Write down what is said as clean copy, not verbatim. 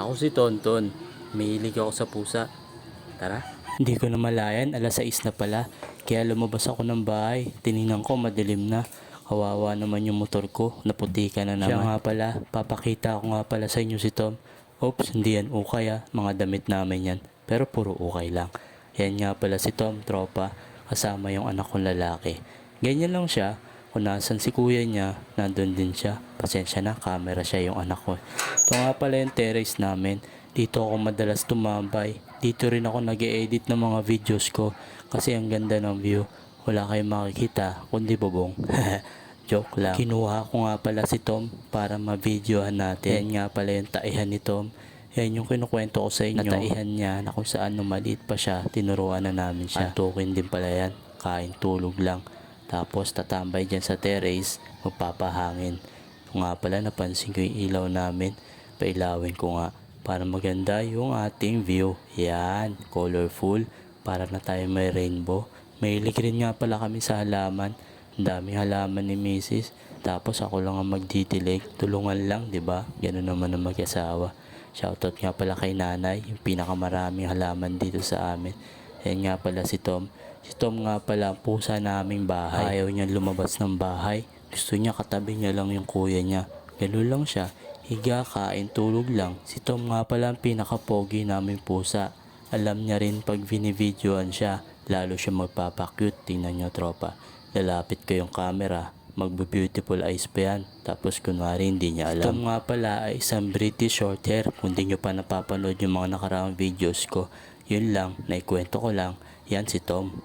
Ako si Tonton. Mahilig ako sa pusa. Tara. Hindi ko na malayan, alas 6 na pala. Kaya lumabas ako ng bahay. Tiningnan ko, madilim na. Kawawa naman yung motor ko. Naputika na naman. Siya nga pala, papakita ko nga pala sa inyo si Tom. Oops, hindi yan ukay ah. Mga damit namin yan. Pero puro ukay lang. Yan nga pala si Tom, tropa. Kasama yung anak kong lalaki. Ganyan lang siya. Kung nasan si kuya niya, nandun din siya. Pasensya na, camera siya yung anak ko. Ito nga pala yung terrace namin. Dito ako madalas tumambay. Dito rin ako nag-e-edit ng mga videos ko. Kasi ang ganda ng view. Wala kayong makikita, kundi bubong. Joke lang. Kinuha ko nga pala si Tom para ma-videohan natin. Yan nga pala yung taihan ni Tom. Yan yung kinukwento ko sa inyo. Nataihan niya na kung saan nung maliit pa siya, tinuruan na namin siya. Antukin din pala yan. Kain tulog lang. Tapos tatambay dyan sa terrace, magpapahangin. Kung nga pala napansin ko yung ilaw namin, pailawin ko nga para maganda yung ating view. Yan, colorful, para na tayo may rainbow. Mahilig rin nga pala kami sa halaman. Ang daming halaman ni Mrs. Tapos ako lang ang magdidilig. Tulungan lang, di ba? Ganun naman ang mag-asawa. Shoutout nga pala kay nanay, yung pinakamaraming halaman dito sa amin. Yan nga pala si Tom. Si Tom nga pala ang pusa naming bahay. Ayaw niya lumabas ng bahay. Gusto niya katabi niya lang yung kuya niya. Ganun lang siya. Higa, kain, tulog lang. Si Tom nga pala ang pinaka-pogi naming pusa. Alam niya rin pag vinivideoan siya. Lalo siya magpapakute. Tingnan niyo tropa. Lalapit ko yung camera. Magbe-beautiful eyes pa yan. Tapos kunwari hindi niya alam. Si Tom nga pala ay isang British Shorthair. Kung di nyo pa napapanood yung mga nakaraang videos ko. Yun lang, naikwento ko lang. Yan si Tom.